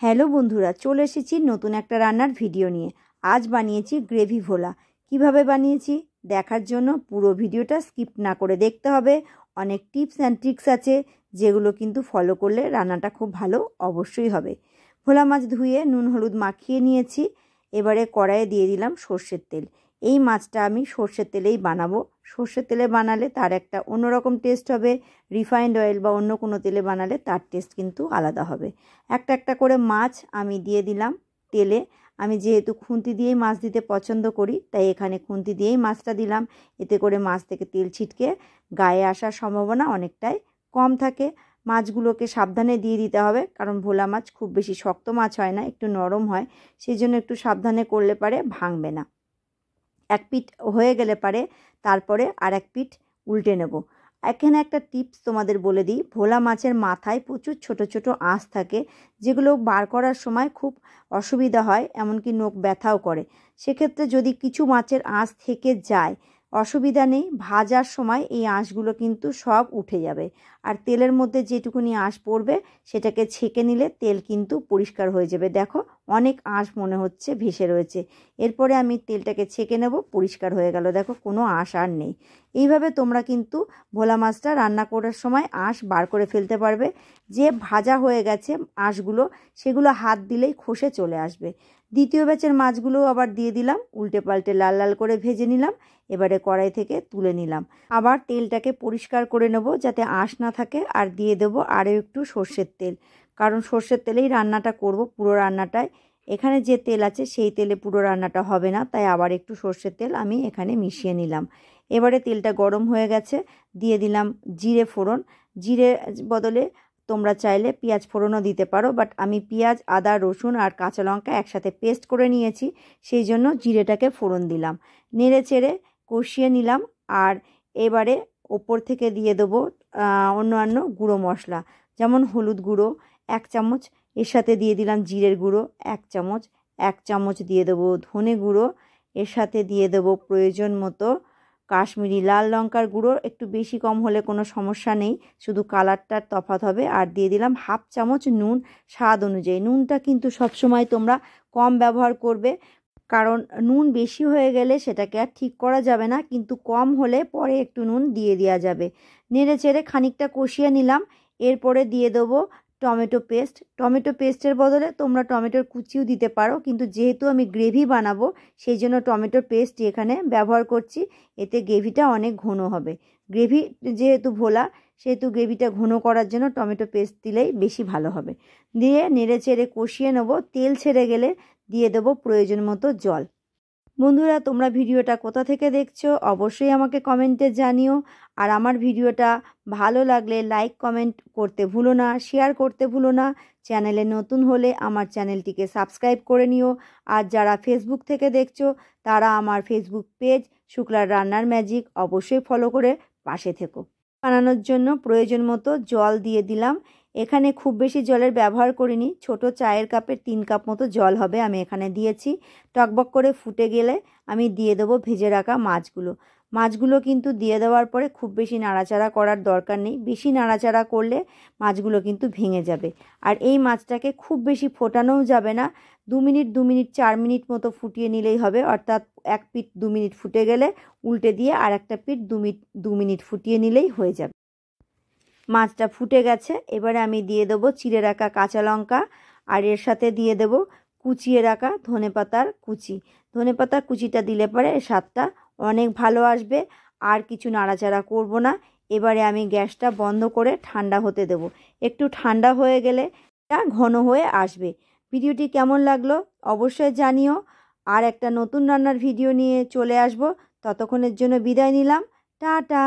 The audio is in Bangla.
হ্যালো বন্ধুরা, চলে এসেছি নতুন একটা রান্নার ভিডিও নিয়ে। আজ বানিয়েছি গ্রেভি ভোলা। কিভাবে বানিয়েছি দেখার জন্য পুরো ভিডিওটা স্কিপ না করে দেখতে হবে। অনেক টিপস অ্যান্ড ট্রিক্স আছে যেগুলো কিন্তু ফলো করলে রান্নাটা খুব ভালো অবশ্যই হবে। ভোলা মাছ ধুয়ে নুন হলুদ মাখিয়ে নিয়েছি। এবারে কড়াইয়ে দিয়ে দিলাম সর্ষের তেল। এই মাছটা আমি সর্ষের তেলেই বানাবো। সর্ষের তেলে বানালে তার একটা অন্যরকম টেস্ট হবে। রিফাইন্ড অয়েল বা অন্য কোনো তেলে বানালে তার টেস্ট কিন্তু আলাদা হবে। একটা একটা করে মাছ আমি দিয়ে দিলাম তেলে। আমি যেহেতু খুন্তি দিয়েই মাছ দিতে পছন্দ করি, তাই এখানে খুন্তি দিয়েই মাছটা দিলাম। এতে করে মাছ থেকে তেল ছিটকে গায়ে আসার সম্ভাবনা অনেকটাই কম থাকে। মাছগুলোকে সাবধানে দিয়ে দিতে হবে, কারণ ভোলা মাছ খুব বেশি শক্ত মাছ হয় না, একটু নরম হয়। সেই জন্য একটু সাবধানে করলে পারে ভাঙবে না। এক পিঠ হয়ে গেলে পারে তারপরে আর এক পিঠ উল্টে নেব। এখানে একটা টিপস তোমাদের বলে দিই, ভোলা মাছের মাথায় প্রচুর ছোট ছোট আঁশ থাকে, যেগুলো বার করার সময় খুব অসুবিধা হয়, এমনকি নখ ব্যথাও করে। সেক্ষেত্রে যদি কিছু মাছের আঁশ থেকে যায় অসুবিধা নেই, ভাজার সময় এই আঁশগুলো কিন্তু সব উঠে যাবে। আর তেলের মধ্যে যেটুকুনি আঁশ পড়বে সেটাকে ছেঁকে নিলে তেল কিন্তু পরিষ্কার হয়ে যাবে। দেখো অনেক আঁশ মনে হচ্ছে ভেসে রয়েছে। এরপরে আমি তেলটাকে ছেঁকে নেব, পরিষ্কার হয়ে গেল, দেখো কোনো আঁশ আর নেই। এইভাবে তোমরা কিন্তু ভোলা মাছটা রান্না করার সময় আঁশ বার করে ফেলতে পারবে। যে ভাজা হয়ে গেছে আঁশগুলো, সেগুলো হাত দিলেই খসে চলে আসবে। দ্বিতীয় ব্যাচের মাছগুলো আবার দিয়ে দিলাম, উল্টে পাল্টে লাল লাল করে ভেজে নিলাম। এবারে কড়াই থেকে তুলে নিলাম। আবার তেলটাকে পরিষ্কার করে নেব যাতে আঁশ না থাকে, আর দিয়ে দেবো আরও একটু সর্ষের তেল, কারণ সর্ষের তেলেই রান্নাটা করব পুরো রান্নাটায়। এখানে যে তেল আছে সেই তেলে পুরো রান্নাটা হবে না, তাই আবার একটু সর্ষের তেল আমি এখানে মিশিয়ে নিলাম। এবারে তেলটা গরম হয়ে গেছে, দিয়ে দিলাম জিরে ফোড়ন। জিরে বদলে তোমরা চাইলে পেঁয়াজ ফোড়নও দিতে পারো, বাট আমি পেঁয়াজ আদা রসুন আর কাঁচা লঙ্কা একসাথে পেস্ট করে নিয়েছি, সেই জন্য জিরেটাকে ফোড়ন দিলাম। নেড়ে চেড়ে কষিয়ে নিলাম। আর এবারে ওপর থেকে দিয়ে দেবো অন্যান্য গুঁড়ো মশলা, যেমন হলুদ গুঁড়ো 1 চামচ, এর সাথে দিয়ে দিলাম জিরের গুঁড়ো 1 চামচ, 1 চামচ দিয়ে দেবো ধনে গুঁড়ো, এর সাথে দিয়ে দেবো প্রয়োজন মতো কাশ্মীরি লাল লঙ্কার গুঁড়ো। একটু বেশি কম হলে কোনো সমস্যা নেই, শুধু কালারটার তফাৎ হবে। আর দিয়ে দিলাম 1/2 চামচ নুন, স্বাদ অনুযায়ী। নুনটা কিন্তু সবসময় তোমরা কম ব্যবহার করবে, কারণ নুন বেশি হয়ে গেলে সেটাকে আর ঠিক করা যাবে না, কিন্তু কম হলে পরে একটু নুন দিয়ে দেওয়া যাবে। নেড়ে চেড়ে খানিকটা কষিয়ে নিলাম। এরপরে দিয়ে দেবো টমেটো পেস্ট। টমেটো পেস্টের বদলে তোমরা টমেটোর কুচিও দিতে পারো, কিন্তু যেহেতু আমি গ্রেভি বানাবো সেই জন্য টমেটোর পেস্ট এখানে ব্যবহার করছি। এতে গ্রেভিটা অনেক ঘন হবে। গ্রেভি যেহেতু ভোলা, সেহেতু গ্রেভিটা ঘন করার জন্য টমেটো পেস্ট দিলেই বেশি ভালো হবে। দিয়ে নেড়ে চেড়ে কষিয়ে নেবো। তেল ছেড়ে গেলে দিয়ে দেবো প্রয়োজন মতো জল। বন্ধুরা, তোমরা ভিডিওটা কোথা থেকে দেখছো অবশ্যই আমাকে কমেন্টে জানিও। আর আমার ভিডিওটা ভালো লাগলে লাইক কমেন্ট করতে ভুলো না, শেয়ার করতে ভুলো না। চ্যানেলে নতুন হলে আমার চ্যানেলটিকে সাবস্ক্রাইব করে নিও। আর যারা ফেসবুক থেকে দেখছো তারা আমার ফেসবুক পেজ শুক্লার রান্নার ম্যাজিক অবশ্যই ফলো করে পাশে থেকো। বানানোর জন্য প্রয়োজন মতো জল দিয়ে দিলাম। এখানে খুব বেশি জলের ব্যবহার করিনি, ছোট চায়ের কাপের 3 কাপ মতো জল হবে আমি এখানে দিয়েছি। টকবক করে ফুটে গেলে আমি দিয়ে দেবো ভেজে রাখা মাছগুলো। মাছগুলো কিন্তু দিয়ে দেওয়ার পরে খুব বেশি নাড়াচাড়া করার দরকার নেই, বেশি নাড়াচাড়া করলে মাছগুলো কিন্তু ভেঙে যাবে। আর এই মাছটাকে খুব বেশি ফোটানোও যাবে না, 2 মিনিট 2 মিনিট 4 মিনিট মতো ফুটিয়ে নিলেই হবে। অর্থাৎ এক পিঠ 2 মিনিট ফুটে গেলে উল্টে দিয়ে আর একটা পিঠ 2 মিনিট ফুটিয়ে নিলেই হয়ে যাবে। মাছটা ফুটে গেছে, এবারে আমি দিয়ে দেবো চিড়ে রাখা কাঁচা লঙ্কা, আর এর সাথে দিয়ে দেবো কুচিয়ে রাখা ধনেপাতার কুচি। ধনেপাতার কুচিটা দিলে পরে স্বাদটা অনেক ভালো আসবে। আর কিছু নাড়াচাড়া করব না। এবারে আমি গ্যাসটা বন্ধ করে ঠান্ডা হতে দেব। একটু ঠান্ডা হয়ে গেলে এটা ঘন হয়ে আসবে। ভিডিওটি কেমন লাগলো অবশ্যই জানিও। আর একটা নতুন রান্নার ভিডিও নিয়ে চলে আসব। ততক্ষণের জন্য বিদায় নিলাম। টাটা।